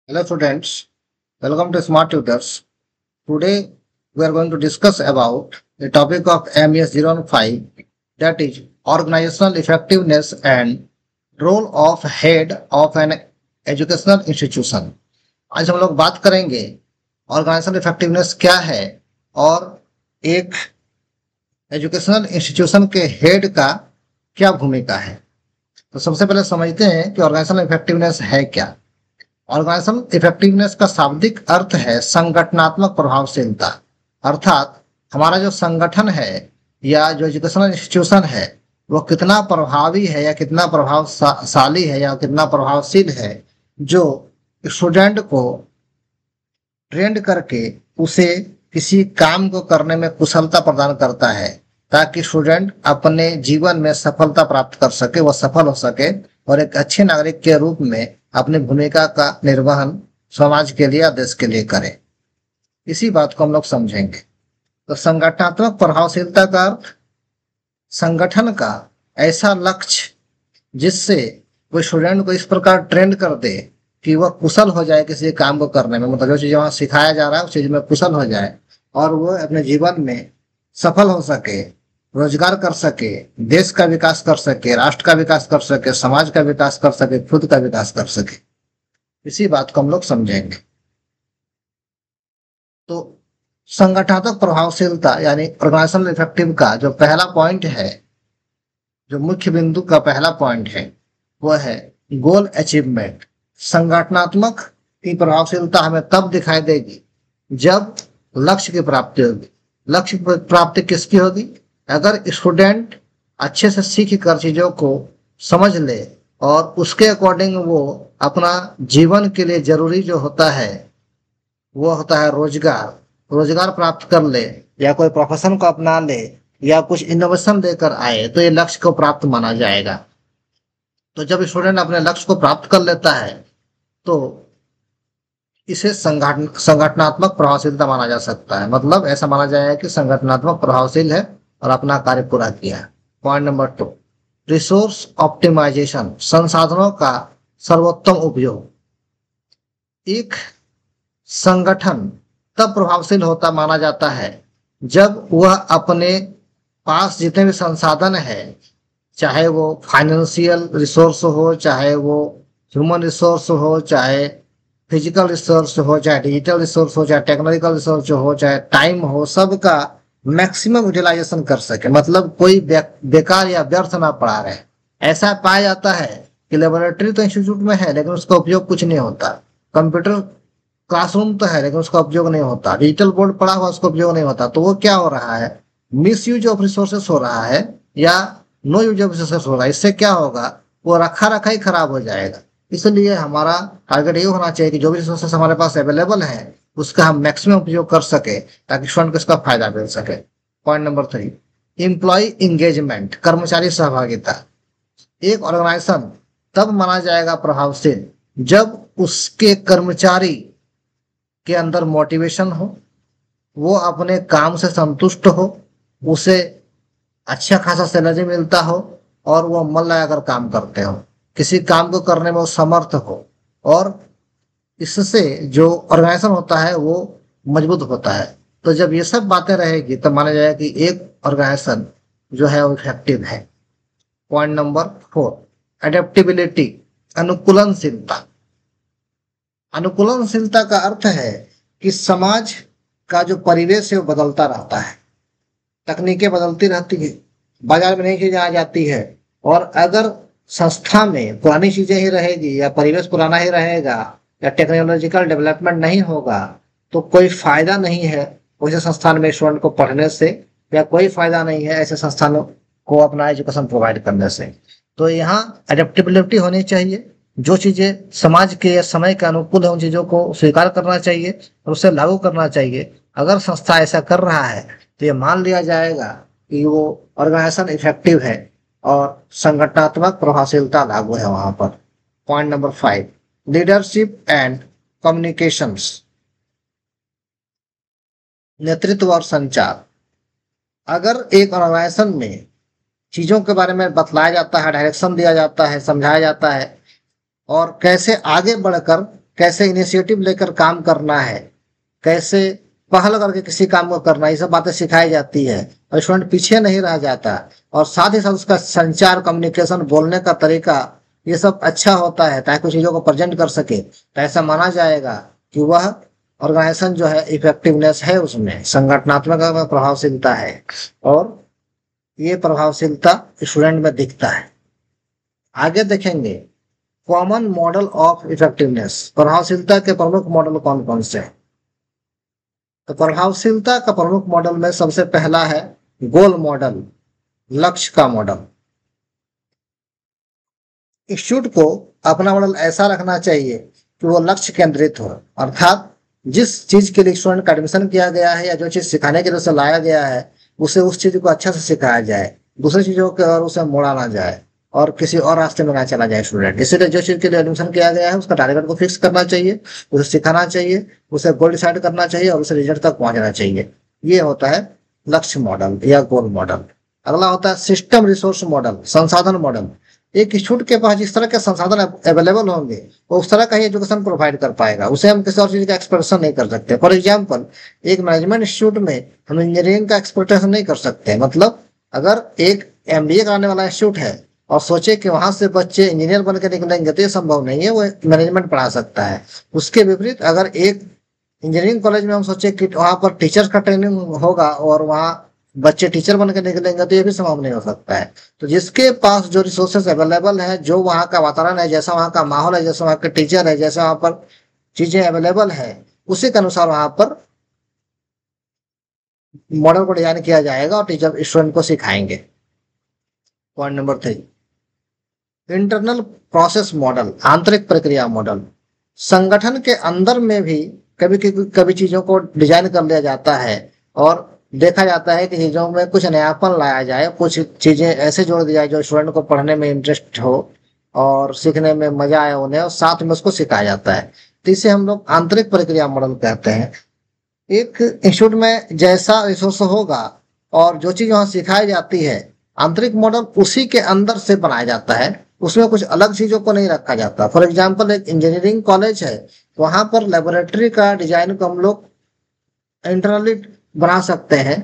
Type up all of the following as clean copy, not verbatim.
Hello students, welcome to Smart Tutors. Today we are going to discuss about the topic of MES 015, that is organizational effectiveness and role of head of an educational institution. आज हम लोग बात करेंगे organisational effectiveness क्या है और एक educational institution के हेड का क्या भूमिका है। तो सबसे पहले समझते हैं कि ऑर्गेनाइजेशनल इफेक्टिवनेस है क्या। ऑर्गेनाइजेशनल इफेक्टिवनेस का शाब्दिक अर्थ है संगठनात्मक प्रभावशीलता, अर्थात हमारा जो संगठन है या जो एजुकेशनल इंस्टीट्यूशन है वो कितना प्रभावी है या कितना प्रभावशाली है या कितना प्रभावशील है, जो स्टूडेंट को ट्रेंड करके उसे किसी काम को करने में कुशलता प्रदान करता है ताकि स्टूडेंट अपने जीवन में सफलता प्राप्त कर सके, वह सफल हो सके और एक अच्छे नागरिक के रूप में अपनी भूमिका का निर्वहन समाज के लिए या देश के लिए करे। इसी बात को हम लोग समझेंगे। तो संगठनात्मक प्रभावशीलता का अर्थ संगठन का ऐसा लक्ष्य जिससे कोई स्टूडेंट को इस प्रकार ट्रेंड कर दे कि वह कुशल हो जाए किसी काम को करने में, मतलब जो चीज वहां सिखाया जा रहा है उस चीज में कुशल हो जाए और वह अपने जीवन में सफल हो सके, रोजगार कर सके, देश का विकास कर सके, राष्ट्र का विकास कर सके, समाज का विकास कर सके, खुद का विकास कर सके। इसी बात को हम लोग समझेंगे। तो संगठनात्मक प्रभावशीलता यानी ऑर्गेनाइजेशनल इफेक्टिव का जो पहला पॉइंट है, जो मुख्य बिंदु का पहला पॉइंट है, वह है गोल अचीवमेंट। संगठनात्मक की प्रभावशीलता हमें तब दिखाई देगी जब लक्ष्य की प्राप्ति होगी। लक्ष्य की प्राप्ति किसकी होगी? अगर स्टूडेंट अच्छे से सीख कर चीजों को समझ ले और उसके अकॉर्डिंग वो अपना जीवन के लिए जरूरी जो होता है वो होता है रोजगार प्राप्त कर ले या कोई प्रोफेशन को अपना ले या कुछ इनोवेशन देकर आए तो ये लक्ष्य को प्राप्त माना जाएगा। तो जब स्टूडेंट अपने लक्ष्य को प्राप्त कर लेता है तो इसे संगठनात्मक प्रभावशीलता माना जा सकता है। मतलब ऐसा माना जाएगा कि संगठनात्मक प्रभावशील है और अपना कार्य पूरा किया। पॉइंट नंबर 2, रिसोर्स ऑप्टिमाइजेशन, संसाधनों का सर्वोत्तम उपयोग। एक संगठन तब प्रभावशील होता माना जाता है जब वह अपने पास जितने भी संसाधन है, चाहे वो फाइनेंशियल रिसोर्स हो, चाहे वो ह्यूमन रिसोर्स हो, चाहे फिजिकल रिसोर्स हो, चाहे डिजिटल रिसोर्स हो, चाहे टेक्नोलॉजिकल रिसोर्स हो, चाहे टाइम हो, सबका मैक्सिमम यूटिलाइजेशन कर सके। मतलब कोई बेकार या व्यर्थ ना पड़ा रहे। ऐसा पाया जाता है कि लेबोरेटरी तो इंस्टीट्यूट में है लेकिन उसका उपयोग कुछ नहीं होता, कंप्यूटर क्लासरूम तो है लेकिन उसका उपयोग नहीं होता, डिजिटल बोर्ड पड़ा हुआ उसका उपयोग नहीं होता। तो वो क्या हो रहा है? मिस यूज ऑफ रिसोर्सेस हो रहा है या नो यूज ऑफ रिसोर्सेस हो रहा है। इससे क्या होगा? वो रखा ही खराब हो जाएगा। इसलिए हमारा टारगेट ये होना चाहिए कि जो भी रिसोर्सेस हमारे पास अवेलेबल है उसका हम मैक्सिमम उपयोग कर सके ताकि स्टूडेंट को इसका फायदा मिल सके। पॉइंट नंबर 3, एम्प्लॉय इंगेजमेंट, कर्मचारी सहभागिता। एक ऑर्गेनाइजेशन तब माना जाएगा प्रभावशील जब उसके कर्मचारी के अंदर मोटिवेशन हो, वो अपने काम से संतुष्ट हो, उसे अच्छा खासा सैलरी मिलता हो और वो मन लगाकर काम करते हो, किसी काम को करने में वो समर्थ हो और इससे जो ऑर्गेनाइजेशन होता है वो मजबूत होता है। तो जब ये सब बातें रहेगी तब माना जाएगा कि एक ऑर्गेनाइजेशन जो है वो इफेक्टिव है। पॉइंट नंबर 4, एडेप्टेबिलिटी, अनुकूलनशीलता। अनुकूलनशीलता का अर्थ है कि समाज का जो परिवेश है वो बदलता रहता है, तकनीकें बदलती रहती है, बाजार में नई चीजें आ जाती है और अगर संस्था में पुरानी चीजें ही रहेगी या परिवेश पुराना ही रहेगा या टेक्नोलॉजिकल डेवलपमेंट नहीं होगा तो कोई फायदा नहीं है वैसे संस्थान में स्टूडेंट को पढ़ने से, या कोई फायदा नहीं है ऐसे संस्थानों को अपना एजुकेशन प्रोवाइड करने से। तो यहाँ एडेप्टेबिलिटी होनी चाहिए, जो चीजें समाज के या समय के अनुकूल है उन चीजों को स्वीकार करना चाहिए और उसे लागू करना चाहिए। अगर संस्था ऐसा कर रहा है तो ये मान लिया जाएगा कि वो ऑर्गेनाइजेशन इफेक्टिव है और संगठनात्मक प्रभावशीलता लागू है वहां पर। Point number 5, leadership and communications, नेतृत्व और संचार। अगर एक ऑर्गेनाइजेशन में चीजों के बारे में बतलाया जाता है, डायरेक्शन दिया जाता है, समझाया जाता है और कैसे आगे बढ़कर कैसे इनिशिएटिव लेकर काम करना है, कैसे पहल करके किसी काम को करना, ये सब बातें सिखाई जाती है और स्टूडेंट पीछे नहीं रह जाता। और साथ ही साथ उसका संचार, कम्युनिकेशन, बोलने का तरीका ये सब अच्छा होता है ताकि कुछ चीजों को प्रेजेंट कर सके। तो ऐसा माना जाएगा कि वह ऑर्गेनाइजेशन जो है इफेक्टिवनेस है, उसमें संगठनात्मक प्रभावशीलता है और ये प्रभावशीलता स्टूडेंट में दिखता है। आगे देखेंगे कॉमन मॉडल ऑफ इफेक्टिवनेस, प्रभावशीलता के प्रमुख मॉडल कौन कौन से हैं। तो प्रभावशीलता का प्रमुख मॉडल में सबसे पहला है गोल मॉडल, लक्ष्य का मॉडल। इंस्टीट्यूट को अपना मॉडल ऐसा रखना चाहिए कि वो लक्ष्य केंद्रित हो, अर्थात जिस चीज के लिए स्टूडेंट का एडमिशन किया गया है या जो चीज सिखाने के लिए उसे लाया गया है उसे उस चीज को अच्छा से सिखाया जाए, दूसरी चीजों के और उसे मोड़ा ना जाए और किसी और रास्ते में ना चला जाए स्टूडेंट। इसीलिए जो चीज के लिए एडमिशन किया गया है उसका टारगेट को फिक्स करना चाहिए, उसे सिखाना चाहिए, उसे गोल डिसाइड करना चाहिए और उसे रिजल्ट तक पहुंचना चाहिए। ये होता है लक्ष्य मॉडल या गोल मॉडल। अगला होता है सिस्टम रिसोर्स मॉडल, संसाधन मॉडल। एक इंस्टीट्यूट के पास जिस तरह के संसाधन अवेलेबल होंगे वो उस तरह का ही एजुकेशन प्रोवाइड कर पाएगा, उसे हम किसी और चीज का एक्सपेक्टेशन नहीं कर सकते। फॉर एग्जाम्पल एक मैनेजमेंट इंस्टीट्यूट में हम इंजीनियरिंग का एक्सपेक्टेशन नहीं कर सकते। मतलब अगर एक एमबीए कराने वाला इंस्टीट्यूट है और सोचे कि वहां से बच्चे इंजीनियर बन के निकलेंगे तो ये संभव नहीं है, वो मैनेजमेंट पढ़ा सकता है। उसके विपरीत अगर एक इंजीनियरिंग कॉलेज में हम सोचे कि वहां पर टीचर्स का ट्रेनिंग होगा और वहाँ बच्चे टीचर बन के निकलेंगे तो ये भी संभव नहीं हो सकता है। तो जिसके पास जो रिसोर्सेस अवेलेबल है, जो वहाँ का वातावरण है, जैसा वहाँ का माहौल है, जैसा वहाँ के टीचर है, जैसा वहाँ पर चीजें अवेलेबल है, उसी के अनुसार वहाँ पर मॉडल को डिजाइन किया जाएगा और टीचर स्टूडेंट को सिखाएंगे। Point number 3 internal process model, आंतरिक प्रक्रिया मॉडल। संगठन के अंदर में भी कभी कभी चीजों को डिजाइन कर लिया जाता है और देखा जाता है कि चीजों में कुछ नयापन लाया जाए, कुछ चीजें ऐसे जोड़ दी जाए जो स्टूडेंट को पढ़ने में इंटरेस्ट हो और सीखने में मजा आए उन्हें, और साथ में उसको सिखाया जाता है। तो इसे हम लोग आंतरिक प्रक्रिया मॉडल कहते हैं। एक इंस्टीट्यूट में जैसा रिसोर्स होगा और जो चीज वहां सिखाई जाती है, आंतरिक मॉडल उसी के अंदर से बनाया जाता है, उसमें कुछ अलग चीजों को नहीं रखा जाता। फॉर एग्जाम्पल एक इंजीनियरिंग कॉलेज है, वहां पर लेबोरेटरी का डिजाइन को हम लोग इंटरनली बना सकते हैं,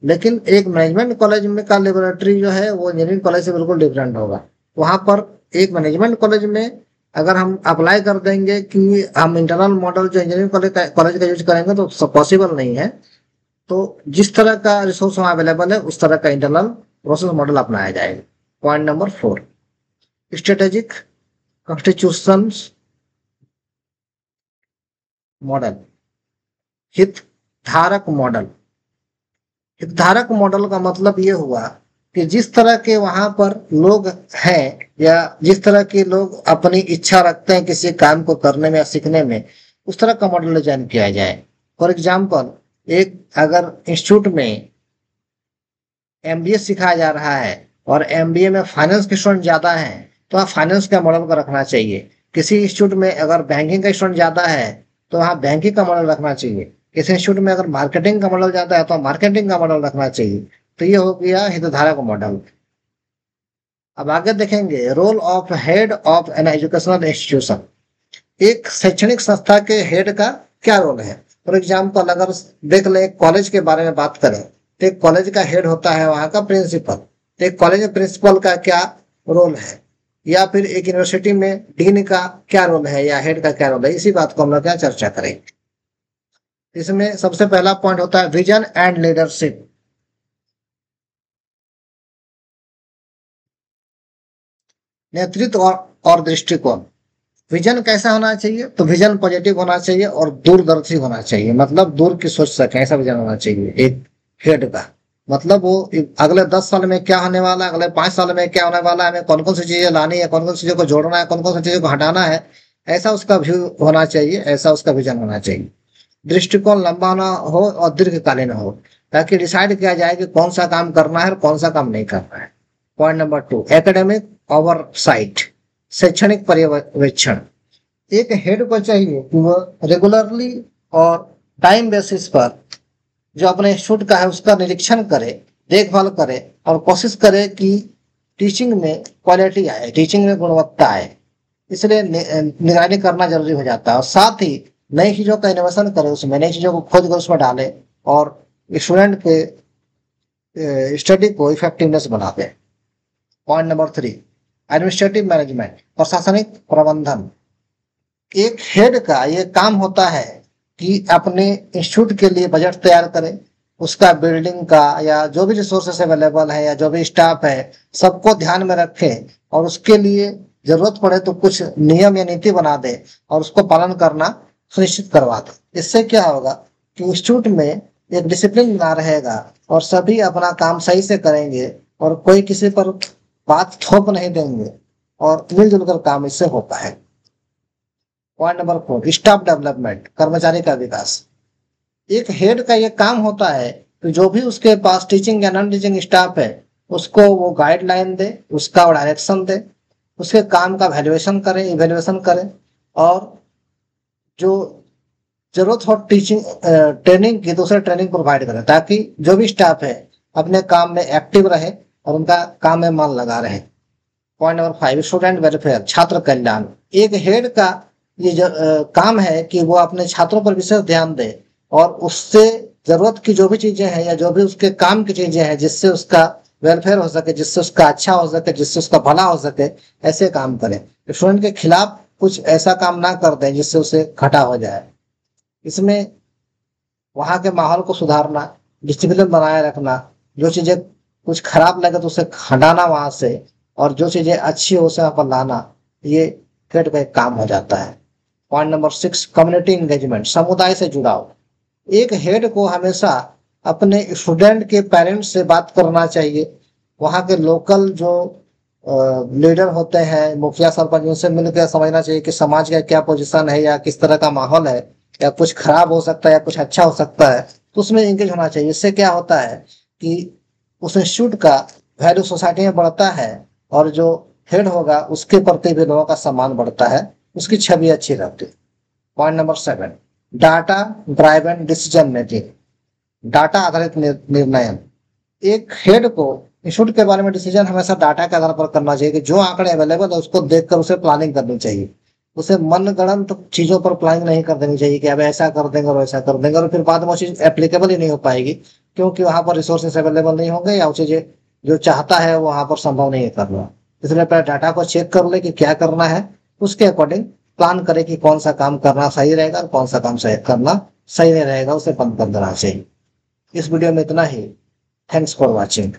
लेकिन एक मैनेजमेंट कॉलेज में का लेबोरेटरी जो है वो इंजीनियरिंग कॉलेज से बिल्कुल डिफरेंट होगा। वहां पर एक मैनेजमेंट कॉलेज में अगर हम अप्लाई कर देंगे कि हम इंटरनल मॉडल जो इंजीनियरिंग कॉलेज का यूज करेंगे तो पॉसिबल नहीं है। तो जिस तरह का रिसोर्स वहां अवेलेबल है उस तरह का इंटरनल प्रोसेस मॉडल अपनाया जाएगा। Point number 4 strategic constitution model, हितधारक मॉडल। हितधारक मॉडल का मतलब ये हुआ कि जिस तरह के वहां पर लोग हैं या जिस तरह के लोग अपनी इच्छा रखते हैं किसी काम को करने में या सीखने में, उस तरह का मॉडल डिजाइन किया जाए। फॉर एग्जाम्पल एक अगर इंस्टीट्यूट में एमबीए सिखाया जा रहा है और एमबीए में फाइनेंस के स्टूडेंट ज्यादा हैं तो वहाँ फाइनेंस का मॉडल को रखना चाहिए। किसी इंस्टीट्यूट में अगर बैंकिंग का स्टूडेंट ज्यादा है तो वहाँ बैंकिंग का मॉडल रखना चाहिए। किसी इंस्टीट्यूट में अगर मार्केटिंग का मॉडल ज्यादा है तो मार्केटिंग का मॉडल रखना चाहिए। तो ये हो गया हितधारक मॉडल। अब आगे देखेंगे role of head of an educational institution. एक शैक्षणिक संस्था के हेड का क्या रोल है। फॉर एग्जाम्पल अगर देख ले कॉलेज के बारे में बात करें तो एक कॉलेज का हेड होता है वहां का प्रिंसिपल। तो एक कॉलेज में प्रिंसिपल का क्या रोल है, या फिर एक यूनिवर्सिटी में डीन का क्या रोल है या हेड का क्या रोल है, इसी बात को हम लोग क्या चर्चा करेंगे। इसमें सबसे पहला पॉइंट होता है विजन एंड लीडरशिप। नेतृत्व और दृष्टिकोण। विजन कैसा होना चाहिए, तो विजन पॉजिटिव होना चाहिए और दूरदर्शी होना चाहिए, मतलब दूर की सोच सके ऐसा विजन होना चाहिए एक हेड का। मतलब वो अगले 10 साल में क्या होने वाला है, अगले 5 साल में क्या होने वाला है, हमें कौन कौन सी चीजें लानी है, कौन कौन सी चीजों को जोड़ना है, कौन कौन सी चीजों को हटाना है, ऐसा उसका व्यू होना चाहिए, ऐसा उसका विजन होना चाहिए। दृष्टिकोण लंबा ना हो और दीर्घकालीन हो ताकि डिसाइड किया जाए कि कौन सा काम करना है और कौन सा काम नहीं करना है। पॉइंट नंबर 2 एकेडमिक ओवरसाइट, शैक्षणिक पर्यवेक्षण। एक हेड को चाहिए कि वह रेगुलरली और टाइम बेसिस पर जो अपने इंस्टीट्यूट का है उसका निरीक्षण करे, देखभाल करे और कोशिश करे कि टीचिंग में क्वालिटी आए, टीचिंग में गुणवत्ता आए। इसलिए निगरानी करना जरूरी हो जाता है। और साथ ही नई चीजों का इनोवेशन करे, उसमें नई चीजों को खोज कर उसमें डाले और स्टूडेंट के स्टडी को इफेक्टिवनेस बना दे। पॉइंट नंबर 3, एडमिनिस्ट्रेटिव मैनेजमेंट, प्रशासनिक प्रबंधन। एक हेड का ये काम होता है कि अपने इंस्टीट्यूट के लिए बजट तैयार करे, उसका बिल्डिंग का या जो भी रिसोर्सेस अवेलेबल है या जो भी स्टाफ है सबको ध्यान में रखे और उसके लिए जरूरत पड़े तो कुछ नियम या नीति बना दे और उसको पालन करना सुनिश्चित करवा दे। इससे क्या होगा कि इंस्टीट्यूट में एक डिसिप्लिन बना रहेगा और सभी अपना काम सही से करेंगे और कोई किसी पर बात थोप नहीं देंगे और मिलजुल कर काम इससे होता है। पॉइंट नंबर 4, स्टाफ डेवलपमेंट, कर्मचारी का विकास। एक हेड का ये काम होता है कि जो भी उसके पास टीचिंग या नॉन टीचिंग स्टाफ है उसको वो गाइडलाइन दे, उसका डायरेक्शन दे, उसके काम का वैल्यूएशन करे, इवेल्युएशन करे और जो जरूरत हो टीचिंग ट्रेनिंग की दूसरे ट्रेनिंग प्रोवाइड करे ताकि जो भी स्टाफ है अपने काम में एक्टिव रहे और उनका काम में मन लगा रहे। पॉइंट नंबर 5, स्टूडेंट वेलफेयर, छात्र कल्याण। एक हेड का ये काम है कि वो अपने छात्रों पर विशेष ध्यान दे और उससे जरूरत की जो भी चीजें हैं या जो भी उसके काम की चीजें हैं जिससे उसका वेलफेयर हो सके, जिससे उसका अच्छा हो सके, जिससे उसका भला हो सके, ऐसे काम करें। स्टूडेंट के खिलाफ कुछ ऐसा काम ना कर दें जिससे उसे घाटा हो जाए। इसमें वहां के माहौल को सुधारना, डिसिप्लिन बनाए रखना, जो चीजें कुछ खराब लगे तो उसे हटाना वहां से और जो चीजें अच्छी हो उसे वहां पर लाना, ये हेड का एक काम हो जाता है। पॉइंट नंबर 6, कम्युनिटी एंगेजमेंट, समुदाय से जुड़ाव। एक हेड को हमेशा अपने स्टूडेंट के पेरेंट्स से बात करना चाहिए, वहाँ के लोकल जो लीडर होते हैं, मुखिया सरपंच, उनसे मिलकर समझना चाहिए कि समाज का क्या पोजीशन है या किस तरह का माहौल है, या कुछ खराब हो सकता है या कुछ अच्छा हो सकता है, तो उसमें एंगेज होना चाहिए। इससे क्या होता है कि उस इंस्टीट्यूट का वैल्यू सोसाइटी में बढ़ता है और जो हेड होगा उसके प्रति भी लोगों का सम्मान बढ़ता है, उसकी छवि अच्छी रहती है। Point number 7, data driven decision making, data आधारित निर्णय। एक हेड को इंस्टीट्यूट के बारे में डिसीजन हमेशा डाटा के आधार पर करना चाहिए कि जो आंकड़े अवेलेबल है उसको देखकर उसे प्लानिंग करनी चाहिए। उसे मनगढ़ंत चीजों पर प्लानिंग नहीं कर देनी चाहिए कि अब ऐसा कर देंगे और वैसा कर देंगे और फिर बाद में वो चीज एप्लीकेबल ही नहीं हो पाएगी क्योंकि वहां पर रिसोर्सेस अवेलेबल नहीं होंगे या वो चीजें जो चाहता है वो वहां पर संभव नहीं है करना। इसलिए पहले डाटा को चेक कर ले कि क्या करना है, उसके अकॉर्डिंग प्लान करे कि कौन सा काम करना सही रहेगा और कौन सा काम सही करना सही नहीं रहेगा, उसे बंद कर देना चाहिए। इस वीडियो में इतना ही। Thanks for watching.